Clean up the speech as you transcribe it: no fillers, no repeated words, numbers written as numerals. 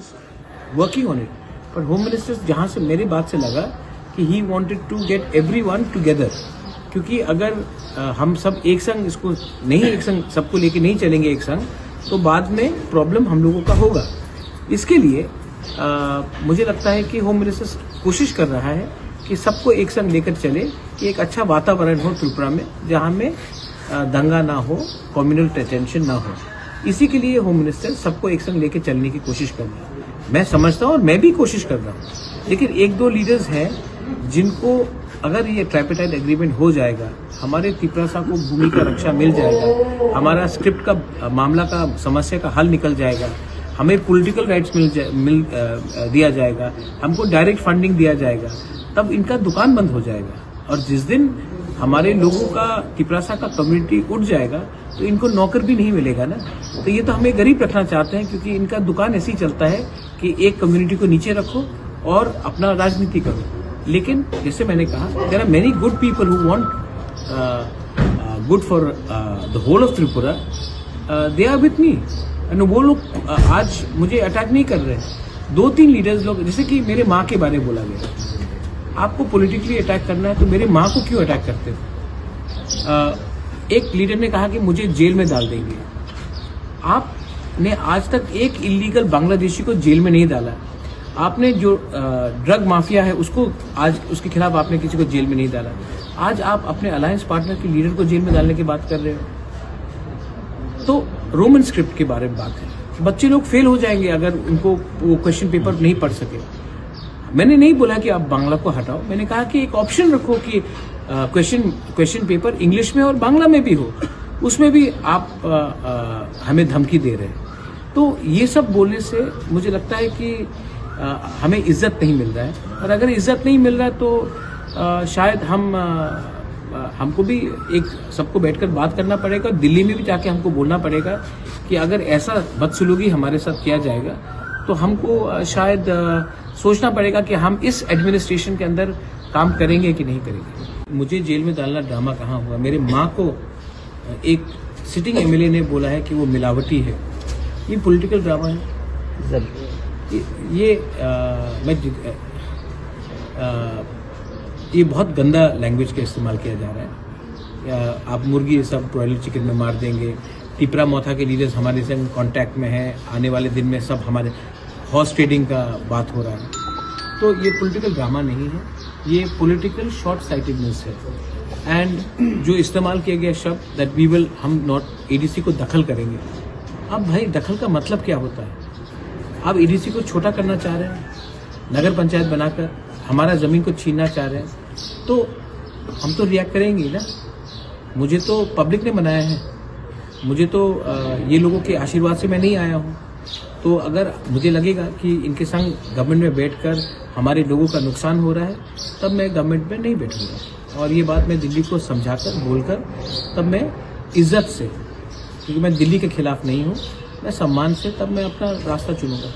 Is working on it. पर home minister जहाँ से मेरी बात से लगा कि he wanted to get everyone together, क्योंकि अगर हम सब एक संग इसको नहीं, एक संग सबको लेके नहीं चलेंगे एक संग, तो बाद में प्रॉब्लम हम लोगों का होगा. इसके लिए मुझे लगता है कि होम मिनिस्टर कोशिश कर रहा है कि सबको एक संग लेकर चले, कि एक अच्छा वातावरण हो त्रिपुरा में, जहाँ में दंगा ना हो, कम्युनल टेंशन ना हो. इसी के लिए होम मिनिस्टर सबको एक संग लेकर चलने की कोशिश कर रहा है. मैं समझता हूँ और मैं भी कोशिश कर रहा हूँ, लेकिन एक दो लीडर्स हैं जिनको अगर ये ट्राइपेटाइट एग्रीमेंट हो जाएगा, हमारे त्रिपुरा को भूमि का रक्षा मिल जाएगा, हमारा स्क्रिप्ट का मामला का समस्या का हल निकल जाएगा, हमें पॉलिटिकल राइट्स मिल दिया जाएगा, हमको डायरेक्ट फंडिंग दिया जाएगा, तब इनका दुकान बंद हो जाएगा. और जिस दिन हमारे लोगों का त्रिपुरा का कम्युनिटी उठ जाएगा तो इनको नौकर भी नहीं मिलेगा ना. तो ये तो हमें गरीब रखना चाहते हैं, क्योंकि इनका दुकान ऐसे ही चलता है कि एक कम्युनिटी को नीचे रखो और अपना राजनीति करो. लेकिन जैसे मैंने कहा, there are many good people who want good for the whole of Tripura, they are with me. And वो लोग आज मुझे अटैक नहीं कर रहे. 2-3 लीडर्स लोग, जैसे कि मेरे माँ के बारे में बोला गया, आपको पॉलिटिकली अटैक करना है तो मेरे माँ को क्यों अटैक करते हो? एक लीडर ने कहा कि मुझे जेल में डाल देंगे. आपने आज तक एक इलीगल बांग्लादेशी को जेल में नहीं डाला. आपने जो ड्रग माफिया है उसको आज उसके खिलाफ आपने किसी को जेल में नहीं डाला. आज आप अपने अलायंस पार्टनर के लीडर को जेल में डालने की बात कर रहे हो. तो रोमन स्क्रिप्ट के बारे में बात है. बच्चे लोग फेल हो जाएंगे अगर उनको वो क्वेश्चन पेपर नहीं पढ़ सके. मैंने नहीं बोला कि आप बांग्ला को हटाओ, मैंने कहा कि एक ऑप्शन रखो कि क्वेश्चन पेपर इंग्लिश में और बांग्ला में भी हो. उसमें भी आप हमें धमकी दे रहे हैं. तो ये सब बोलने से मुझे लगता है कि हमें इज्जत नहीं मिल रहा है. और अगर इज्जत नहीं मिल रहा है तो शायद हमको भी एक सबको बैठकर बात करना पड़ेगा. दिल्ली में भी जाके हमको बोलना पड़ेगा कि अगर ऐसा बदसलूकी हमारे साथ किया जाएगा तो हमको शायद सोचना पड़ेगा कि हम इस एडमिनिस्ट्रेशन के अंदर काम करेंगे कि नहीं करेंगे. मुझे जेल में डालना ड्रामा कहाँ हुआ? मेरे माँ को एक सिटिंग एमएलए ने बोला है कि वो मिलावटी है. ये पॉलिटिकल ड्रामा है. ये बहुत गंदा लैंग्वेज का इस्तेमाल किया जा रहा है. आप मुर्गी सब ब्रॉयलर चिकन में मार देंगे. त्रिपुरा मोथा के लीडर्स हमारे संग कांटेक्ट में हैं. आने वाले दिन में सब हमारे हॉर्स ट्रेडिंग का बात हो रहा है. तो ये पॉलिटिकल ड्रामा नहीं है, ये पॉलिटिकल शॉर्ट साइटेडनेस है. एंड जो इस्तेमाल किया गया शब्द दैट वी विल, हम नॉट एडीसी को दखल करेंगे. अब भाई दखल का मतलब क्या होता है? आप एडीसी को छोटा करना चाह रहे हैं, नगर पंचायत बनाकर हमारा ज़मीन को छीनना चाह रहे हैं, तो हम तो रिएक्ट करेंगे ना. मुझे तो पब्लिक ने बनाया है, मुझे तो ये लोगों के आशीर्वाद से मैं नहीं आया हूँ. तो अगर मुझे लगेगा कि इनके संग गवर्नमेंट में बैठकर हमारे लोगों का नुकसान हो रहा है, तब मैं गवर्नमेंट में नहीं बैठूंगा. और ये बात मैं दिल्ली को समझाकर बोलकर तब मैं इज्जत से, क्योंकि मैं दिल्ली के खिलाफ नहीं हूँ, मैं सम्मान से तब मैं अपना रास्ता चुनूंगा.